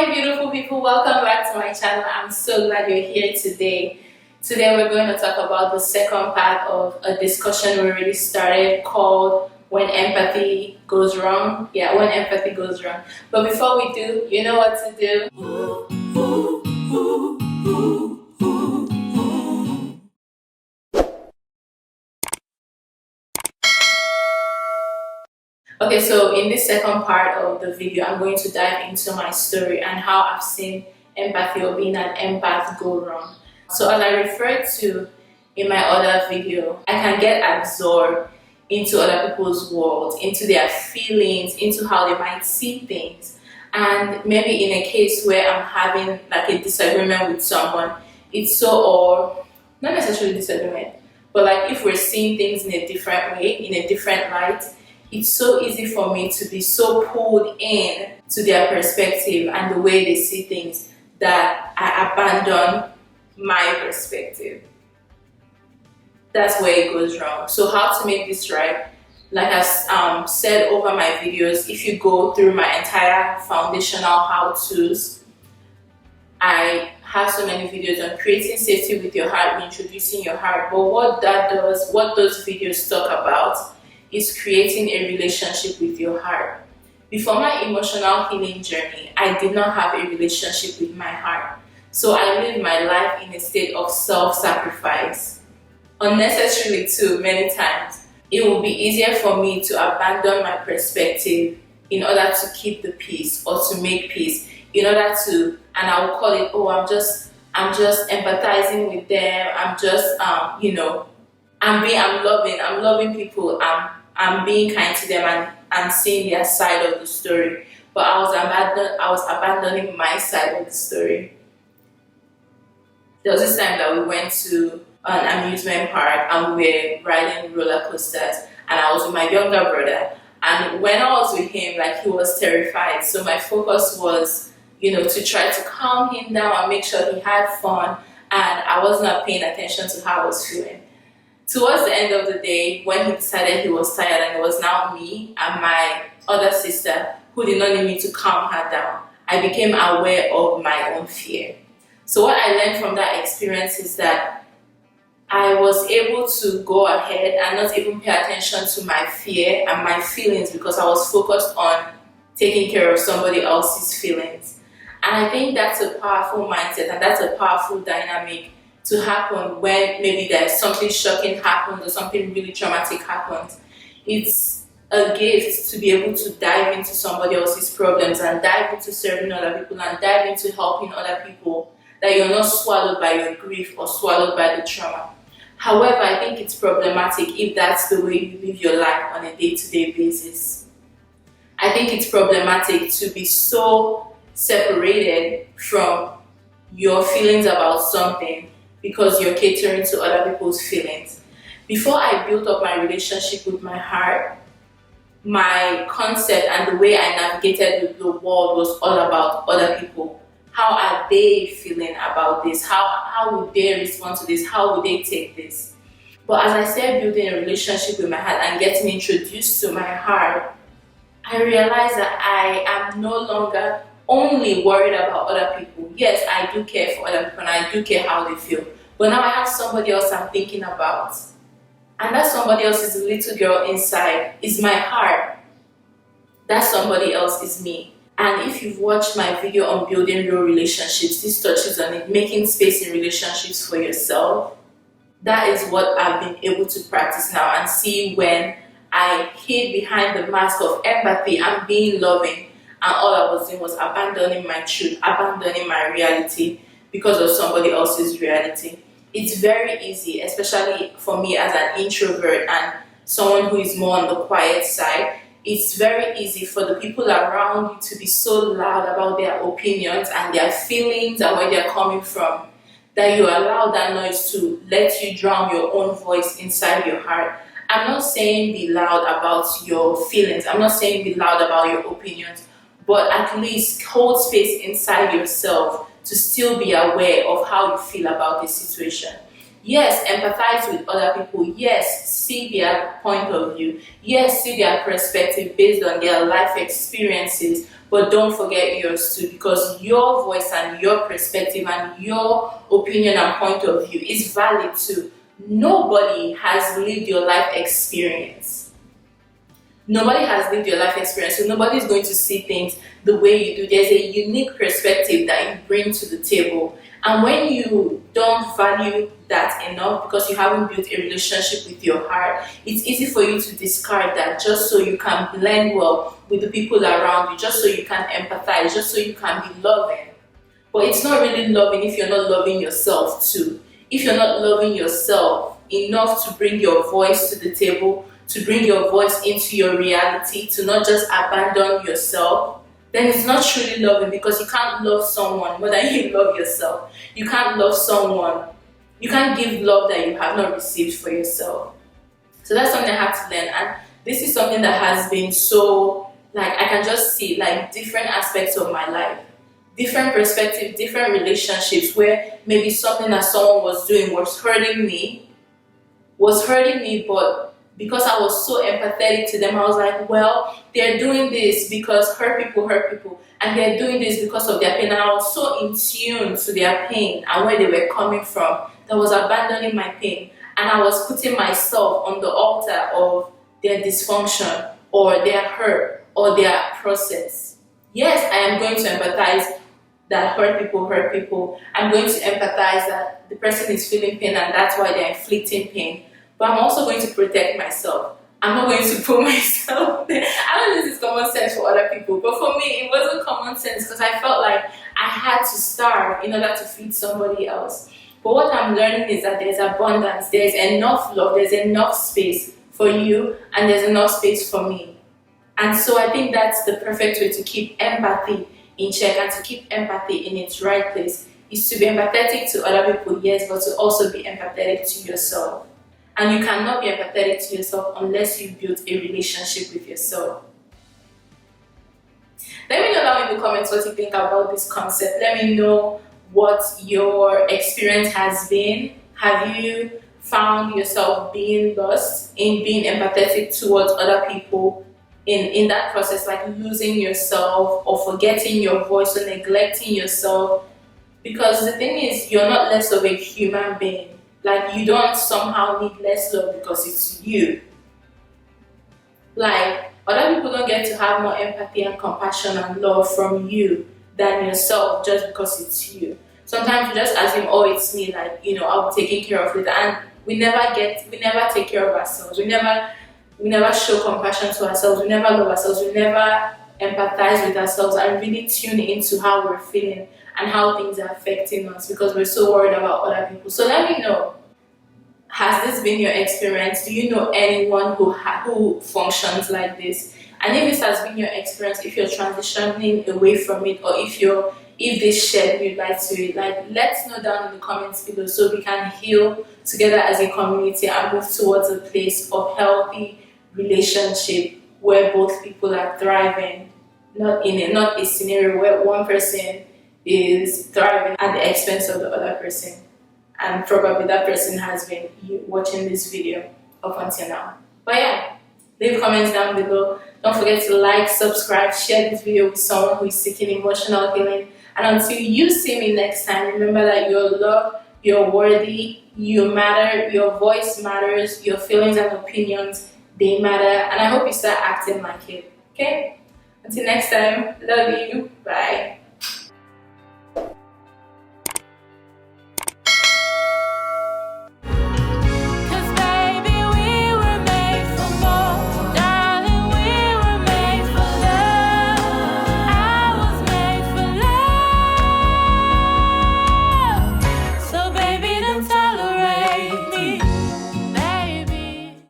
Hi beautiful people, welcome back to my channel. I'm so glad you're here today. Today we're going to talk about the second part of a discussion we already started called When Empathy Goes Wrong. Yeah, when empathy goes wrong. But before we do, you know what to do. Okay, so in this second part of the video, I'm going to dive into my story and how I've seen empathy or being an empath go wrong. So as I referred to in my other video, I can get absorbed into other people's worlds, into their feelings, into how they might see things. And maybe in a case where I'm having like a disagreement with someone, it's so, or not necessarily disagreement, but like if we're seeing things in a different way, in a different light, it's so easy for me to be so pulled in to their perspective and the way they see things that I abandon my perspective. That's where it goes wrong. So how to make this right? Like I've said over my videos, if you go through my entire foundational how-tos, I have so many videos on creating safety with your heart, introducing your heart. But what that does, what those videos talk about, is creating a relationship with your heart. Before my emotional healing journey, I did not have a relationship with my heart. So I lived my life in a state of self-sacrifice. Unnecessarily too, many times. It would be easier for me to abandon my perspective in order to keep the peace or to make peace. In order to, and I will call it, oh, I'm just empathizing with them. I'm just, I'm loving people. I'm being kind to them and seeing their side of the story. But I was abandoning my side of the story. There was this time that we went to an amusement park and we were riding roller coasters, and I was with my younger brother. And when I was with him, like, he was terrified. So my focus was, to try to calm him down and make sure he had fun. And I was not paying attention to how I was feeling. Towards the end of the day, when he decided he was tired and it was now me and my other sister who did not need me to calm her down, I became aware of my own fear. So what I learned from that experience is that I was able to go ahead and not even pay attention to my fear and my feelings because I was focused on taking care of somebody else's feelings. And I think that's a powerful mindset and that's a powerful dynamic to happen when maybe there's something shocking happens or something really traumatic happens. It's a gift to be able to dive into somebody else's problems and dive into serving other people and dive into helping other people, that you're not swallowed by your grief or swallowed by the trauma. However, I think it's problematic if that's the way you live your life on a day-to-day basis. I think it's problematic to be so separated from your feelings about something because you're catering to other people's feelings. Before I built up my relationship with my heart, my concept and the way I navigated the world was all about other people. How are they feeling about this? How would they respond to this? How would they take this? But as I started building a relationship with my heart and getting introduced to my heart, I realized that I am no longer only worried about other people. Yes, I do care for other people and I do care how they feel. But now I have somebody else I'm thinking about. And that somebody else is the little girl inside, is my heart. That somebody else is me. And if you've watched my video on building real relationships, this touches on it, making space in relationships for yourself. That is what I've been able to practice now and see when I hid behind the mask of empathy and being loving. And all I was doing was abandoning my truth, abandoning my reality because of somebody else's reality. It's very easy, especially for me as an introvert and someone who is more on the quiet side. It's very easy for the people around you to be so loud about their opinions and their feelings and where they're coming from, that you allow that noise to let you drown your own voice inside your heart. I'm not saying be loud about your feelings. I'm not saying be loud about your opinions. But at least hold space inside yourself to still be aware of how you feel about the situation. Yes, empathize with other people. Yes, see their point of view. Yes, see their perspective based on their life experiences. But don't forget yours too, because your voice and your perspective and your opinion and point of view is valid too. Nobody has lived your life experience. Nobody has lived your life experience, so nobody's going to see things the way you do. There's a unique perspective that you bring to the table. And when you don't value that enough because you haven't built a relationship with your heart, it's easy for you to discard that just so you can blend well with the people around you, just so you can empathize, just so you can be loving. But it's not really loving if you're not loving yourself too. If you're not loving yourself enough to bring your voice to the table, to bring your voice into your reality, to not just abandon yourself, then it's not truly loving, because you can't love someone more than you love yourself. You can't love someone. You can't give love that you have not received for yourself. So that's something I have to learn. And this is something that has been so, like, I can just see like different aspects of my life, different perspectives, different relationships where maybe something that someone was doing was hurting me, but because I was so empathetic to them, I was like, well, they're doing this because hurt people, and they're doing this because of their pain. And I was so in tune to their pain and where they were coming from that I was abandoning my pain. And I was putting myself on the altar of their dysfunction or their hurt or their process. Yes, I am going to empathize that hurt people. I'm going to empathize that the person is feeling pain and that's why they're inflicting pain. But I'm also going to protect myself. I'm not going to put myself there. I don't know if this is common sense for other people, but for me, it wasn't common sense because I felt like I had to starve in order to feed somebody else. But what I'm learning is that there's abundance, there's enough love, there's enough space for you, and there's enough space for me. And so I think that's the perfect way to keep empathy in check and to keep empathy in its right place, is to be empathetic to other people, yes, but to also be empathetic to yourself. And you cannot be empathetic to yourself unless you build a relationship with yourself. Let me know down in the comments what you think about this concept. Let me know what your experience has been. Have you found yourself being lost in being empathetic towards other people in that process, like losing yourself or forgetting your voice or neglecting yourself? Because the thing is, you're not less of a human being. Like, you don't somehow need less love because it's you. Like, other people don't get to have more empathy and compassion and love from you than yourself just because it's you. Sometimes we just assume, oh, it's me, like, I'll be taking care of it. And we never take care of ourselves. We never show compassion to ourselves. We never love ourselves. We never empathize with ourselves and really tune into how we're feeling and how things are affecting us because we're so worried about other people. So let me know, has this been your experience? Do you know anyone who functions like this? And if this has been your experience, if you're transitioning away from it, or if this shed new light to it, like, let's know down in the comments below so we can heal together as a community and move towards a place of healthy relationship where both people are thriving, not a scenario where one person is thriving at the expense of the other person, and probably that person has been watching this video up until now. But yeah, leave comments down below. Don't forget to like, subscribe, share this video with someone who is seeking emotional healing. And until you see me next time, remember that you're loved, you're worthy, you matter, your voice matters, your feelings and opinions, they matter. And I hope you start acting like it. Okay? Until next time, love you. Bye.